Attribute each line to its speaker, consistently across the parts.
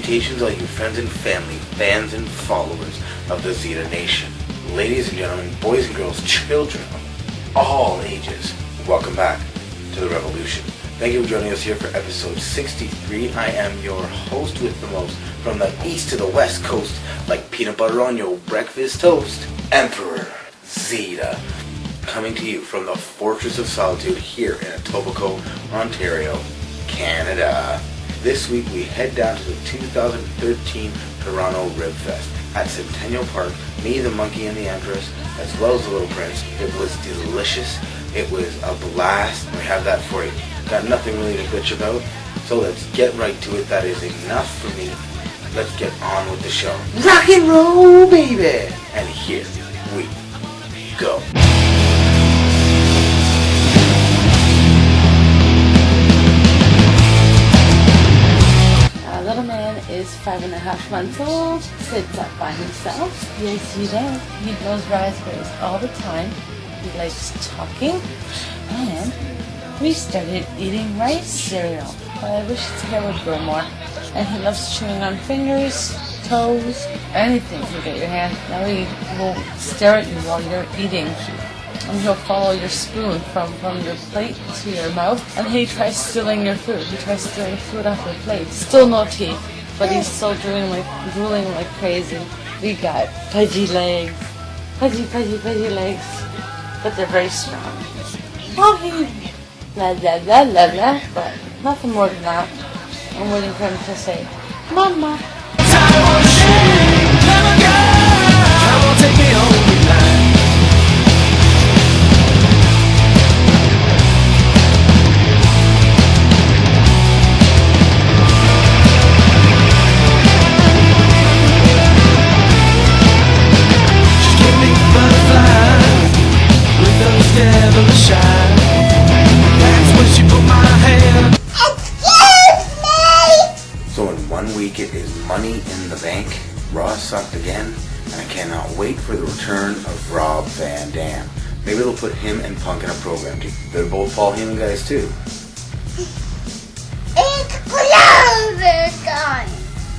Speaker 1: salutations all you friends and family, fans and followers of the Zita Nation. Ladies and gentlemen, boys and girls, children of all ages, welcome back to the revolution. Thank you for joining us here for episode 63. I am your host with the most, from the east to the west coast, like peanut butter on your breakfast toast, Emperor XZita, coming to you from the Fortress of Solitude here in Etobicoke, Ontario, Canada. This week we head down to the 2013 Toronto Rib Fest at Centennial Park. Me, the Monkey, and the Empress, as well as the Little Prince. It was delicious. It was a blast. We have that for you. Got nothing really to bitch about, so let's get right to it. That is enough for me. Let's get on with the show. Rock and roll, baby! And here we go.
Speaker 2: Our little man is 5.5 months old, sits up by himself. Yes, he does. He knows raspberries all the time. He likes talking, and we started eating rice cereal. I wish his hair would grow more. And he loves chewing on fingers, toes, anything to get your hand. Now he will stare at you while you're eating. And he'll follow your spoon from your plate to your mouth. And he tries stealing your food. He tries stealing food off your plate. Still no teeth, but he's still drooling like crazy. We got pudgy legs. Pudgy legs. But they're very strong. Oh, he la la la la la, but nothing more than that. I'm waiting for him to say, Mama.
Speaker 1: It is Money in the Bank. Raw sucked again, and I cannot wait for the return of Rob Van Dam. Maybe they'll put him and Punk in a program too. They're both Paul Heyman guys too.
Speaker 3: It's clover time!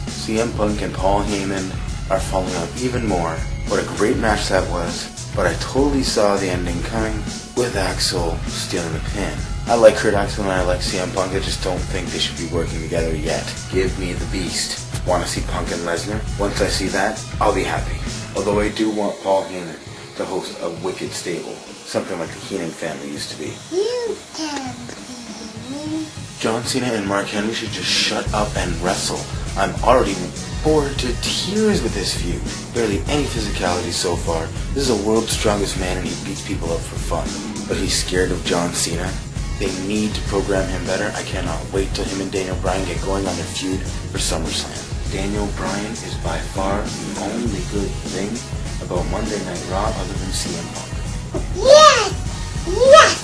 Speaker 1: CM Punk and Paul Heyman are falling out even more. What a great match that was, but I totally saw the ending coming with Axel stealing the pin. I like Kurt Axel and I like CM Punk. I just don't think they should be working together yet. Give me the beast. Want to see Punk and Lesnar? Once I see that, I'll be happy. Although I do want Paul Heyman to host a wicked stable. Something like the Heenan family used to be.
Speaker 3: You can be me.
Speaker 1: John Cena and Mark Henry should just shut up and wrestle. I'm already bored to tears with this feud. Barely any physicality so far. This is a world's strongest man and he beats people up for fun. But he's scared of John Cena. They need to program him better. I cannot wait till him and Daniel Bryan get going on their feud for SummerSlam. Daniel Bryan is by far the only good thing about Monday Night Raw other than CM Punk.
Speaker 3: Yes! Yes!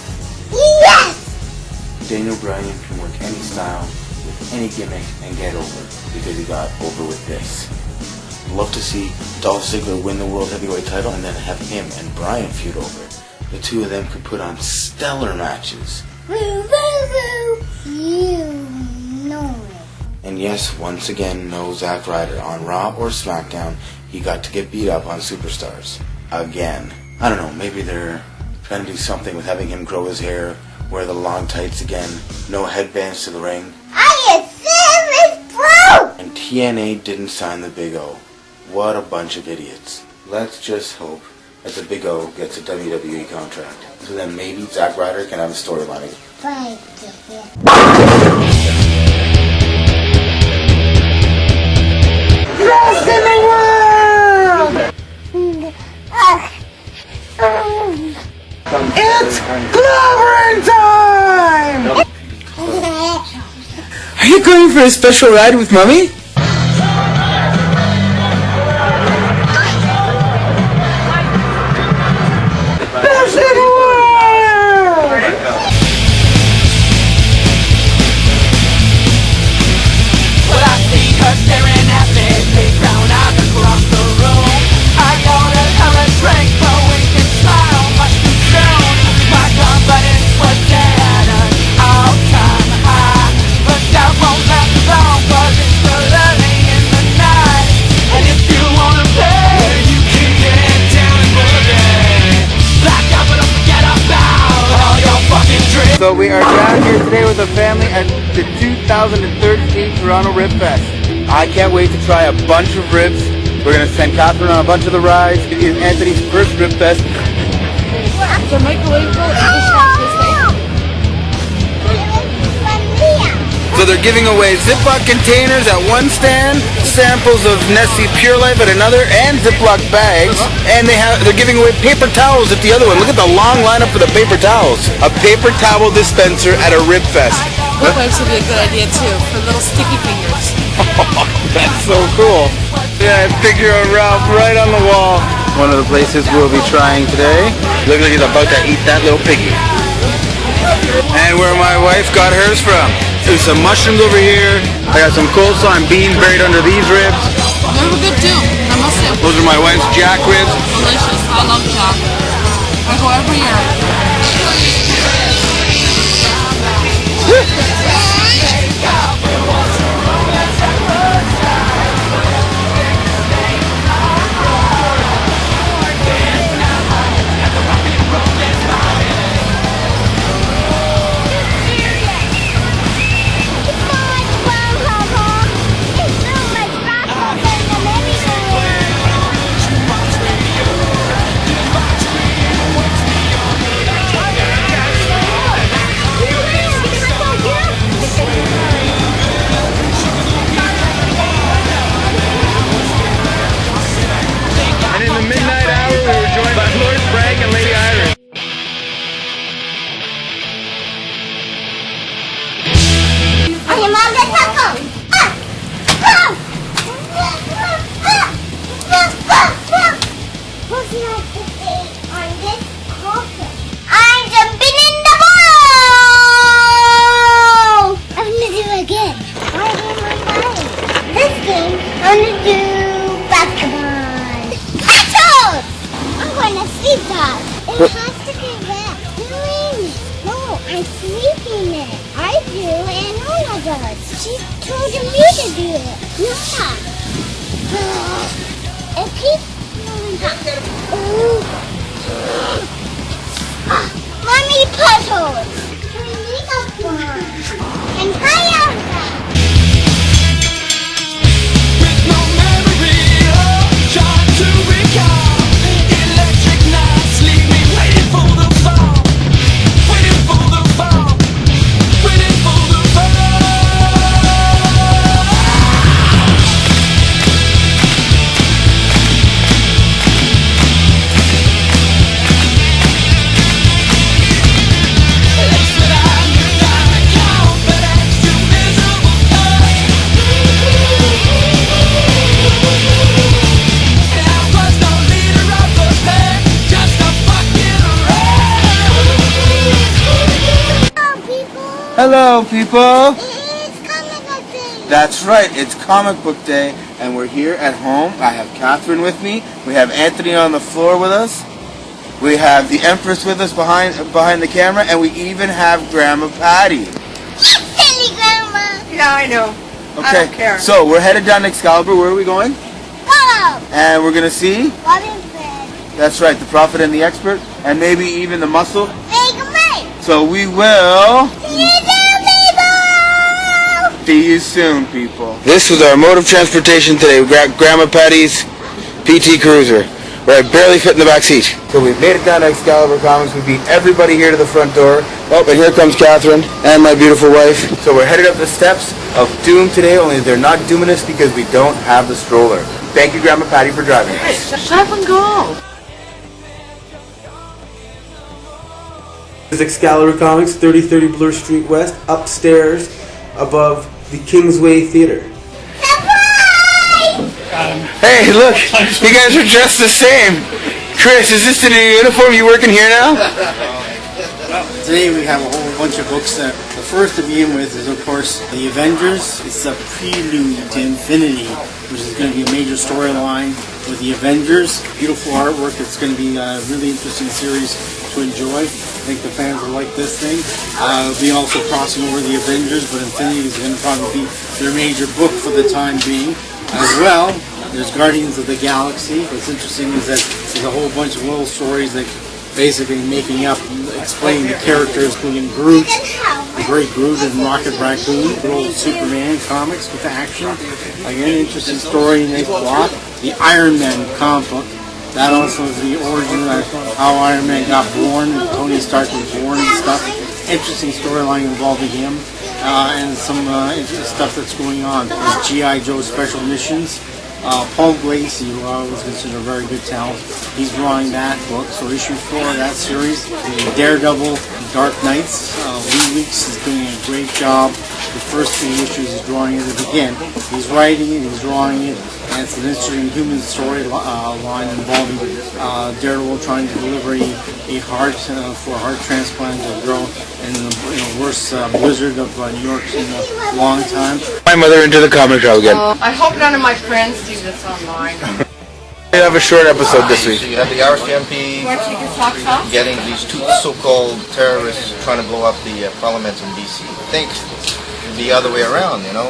Speaker 3: Yes!
Speaker 1: Daniel Bryan can work any style, with any gimmick, and get over because he got over with this. I'd love to see Dolph Ziggler win the World Heavyweight title and then have him and Bryan feud over. The two of them could put on stellar matches.
Speaker 3: Woo, woo, woo. You know it.
Speaker 1: And yes, once again, no Zack Ryder on Raw or SmackDown. He got to get beat up on Superstars. Again. I don't know, maybe they're trying to do something with having him grow his hair, wear the long tights again, no headbands to the ring.
Speaker 3: I am serious, bro!
Speaker 1: And TNA didn't sign the Big O. What a bunch of idiots. Let's just hope that the Big O gets a WWE contract. So then maybe Zack Ryder can have a storyline.
Speaker 3: Right.
Speaker 1: Best in the world! It's clovering time! Are you going for a special ride with Mommy? Best in the world!
Speaker 4: Well, I see her staring at me, big brown eyes across the room. I wanna have a drink, but we can smile much too soon. My confidence was dead at an all-time high, but that won't last long, 'cause it's the
Speaker 1: So we are down here today with the family at the 2013 Toronto Rib Fest. I can't wait to try a bunch of ribs. We're going to send Catherine on a bunch of the rides. It is Anthony's first Rib Fest.
Speaker 2: So microwavable and dishwasher this day.
Speaker 1: So they're giving away Ziploc containers at one stand, samples of Nestle Pure Life at another, and Ziploc bags. And they're giving away paper towels at the other one. Look at the long lineup for the paper towels. A paper towel dispenser at a Rib Fest.
Speaker 2: Book wipes would be a good idea too, for little sticky fingers.
Speaker 1: That's so cool. Yeah, picture of Ralph right on the wall. One of the places we'll be trying today. Looks like he's about to eat that little piggy. And where my wife got hers from. There's some mushrooms over here. I got some coleslaw and beans buried under these ribs.
Speaker 2: They were good too, I must say.
Speaker 1: Those are my wife's jack ribs.
Speaker 2: Delicious, I love jack. I go every year.
Speaker 3: It has to be wet. No, I'm sleeping it. I do, and Ola does. She told me to do it. Yeah. It keeps moving up. Mommy puzzles. Makeup one. And fire.
Speaker 4: With no memory or trying to recall. Electric nights leave me waiting for the fall. Waiting for the fall. Waiting for the fall.
Speaker 1: Hello, people.
Speaker 3: It's comic book day.
Speaker 1: That's right, it's comic book day, and we're here at home. I have Catherine with me. We have Anthony on the floor with us. We have the Empress with us behind the camera, and we even have Grandma Patty.
Speaker 3: Silly Grandma.
Speaker 5: Yeah, I know.
Speaker 1: Okay,
Speaker 5: I don't care.
Speaker 1: so we're headed down to Excalibur. Where are we going?
Speaker 3: Go.
Speaker 1: And we're gonna see.
Speaker 3: Robin Fred.
Speaker 1: That's right, the Prophet and the Expert, and maybe even the Muscle.
Speaker 3: Make a make.
Speaker 1: So we will.
Speaker 3: See you soon, people.
Speaker 1: See you soon, people. This was our mode of transportation today. We got Grandma Patty's PT Cruiser, where I barely fit in the back seat. So we made it down to Excalibur Comics. We beat everybody here to the front door. Oh, and here comes Catherine and my beautiful wife. So we're headed up the steps of Doom today, only they're not dooming us because we don't have the stroller. Thank you, Grandma Patty, for driving us.
Speaker 2: Shut up and go.
Speaker 6: This is Excalibur Comics, 3030 Bloor Street West, upstairs above the Kingsway Theater.
Speaker 3: Surprise!
Speaker 1: Hey, look, you guys are dressed the same. Chris, is this the new uniform? You working here now?
Speaker 7: Today we have a whole bunch of books. The first to begin with is, of course, The Avengers. It's a prelude to Infinity, which is going to be a major storyline with the Avengers. Beautiful artwork. It's going to be a really interesting series to enjoy. I think the fans will like this thing. We'll be also crossing over the Avengers, but Infinity is going to probably be their major book for the time being. As well, there's Guardians of the Galaxy. What's interesting is that there's a whole bunch of little stories that basically making up, explaining the characters, including Groot, the Great Groot and Rocket Raccoon, the old Superman comics with the action. Again, interesting story, nice plot. The Iron Man comic book. That also is the origin of how Iron Man got born, and Tony Stark was born and stuff. Interesting storyline involving him, and some interesting stuff that's going on. There's G.I. Joe Special Missions. Paul Glacy, who was considered a very good talent, he's drawing that book. So issue 4 of that series. Daredevil, Dark Knights. Lee Weeks is doing a great job. The first 3 issues he's drawing it again. He's writing it, he's drawing it, and it's an interesting human story line involving Daredevil trying to deliver a heart for a heart transplant to a girl in the worst blizzard of New York in a long time.
Speaker 1: My mother into the comic shop again.
Speaker 5: I hope none of my friends see this online.
Speaker 1: We have a short episode this week.
Speaker 8: So you have the RCMP
Speaker 5: Want to take your socks off?
Speaker 8: getting these 2 so-called terrorists trying to blow up the parliament in BC. I think it'd be the other way around, you know.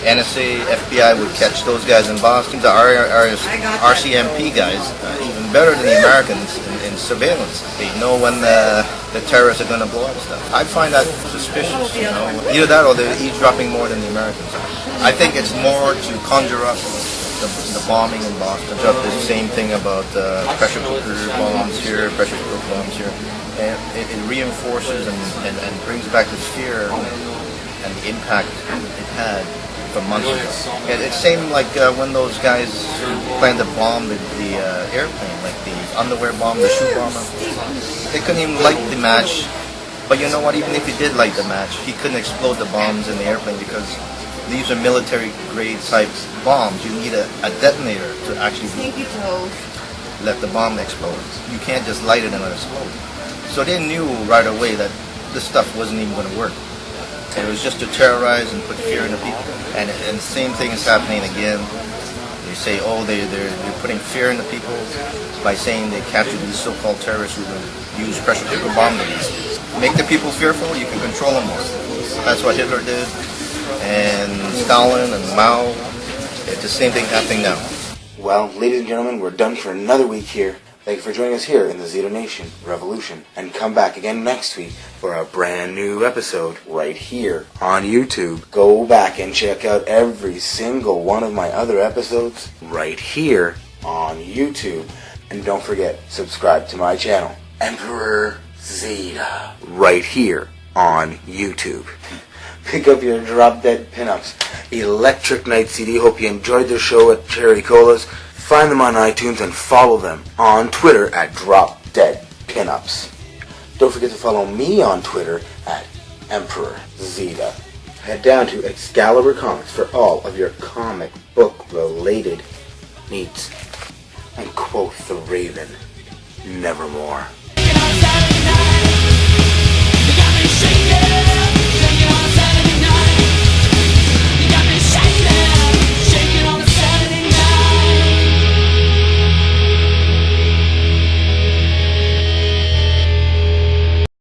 Speaker 8: NSA, FBI would catch those guys in Boston. The RCMP guys, even better than the Americans in surveillance. They know when the terrorists are going to blow up stuff. I find that suspicious, you know. Either that or they're eavesdropping more than the Americans. I think it's more to conjure up the bombing in Boston. The same thing about pressure cooker bombs here, pressure cooker bombs here. And it reinforces and brings back the fear and the impact it had from months ago. It seemed like when those guys planned to bomb the airplane, like the underwear bomb, the shoe bomber, they couldn't even light the match. But you know what, even if he did light the match, he couldn't explode the bombs in the airplane because these are military grade type bombs. You need a detonator to actually let the bomb explode. You can't just light it and let it explode. So they knew right away that this stuff wasn't even going to work. It was just to terrorize and put fear in the people. And the same thing is happening again. They say, oh, they're putting fear in the people by saying they captured these so-called terrorists who will use pressure cooker bomb grenades. Make the people fearful, you can control them more. That's what Hitler did. And Stalin and Mao, it's the same thing happening now.
Speaker 1: Well, ladies and gentlemen, we're done for another week here. Thank you for joining us here in the Zita Nation Revolution. And come back again next week for a brand new episode right here on YouTube. Go back and check out every single one of my other episodes right here on YouTube. And don't forget, subscribe to my channel, Emperor XZita, right here on YouTube. Pick up your Drop Dead Pinups Electric Night CD. Hope you enjoyed the show at Cherry Cola's. Find them on iTunes and follow them on Twitter at Drop Dead Pinups. Don't forget to follow me on Twitter at Emperor XZita. Head down to Excalibur Comics for all of your comic book related needs. And quote the Raven, nevermore.
Speaker 4: Saturday night, you got me shaking.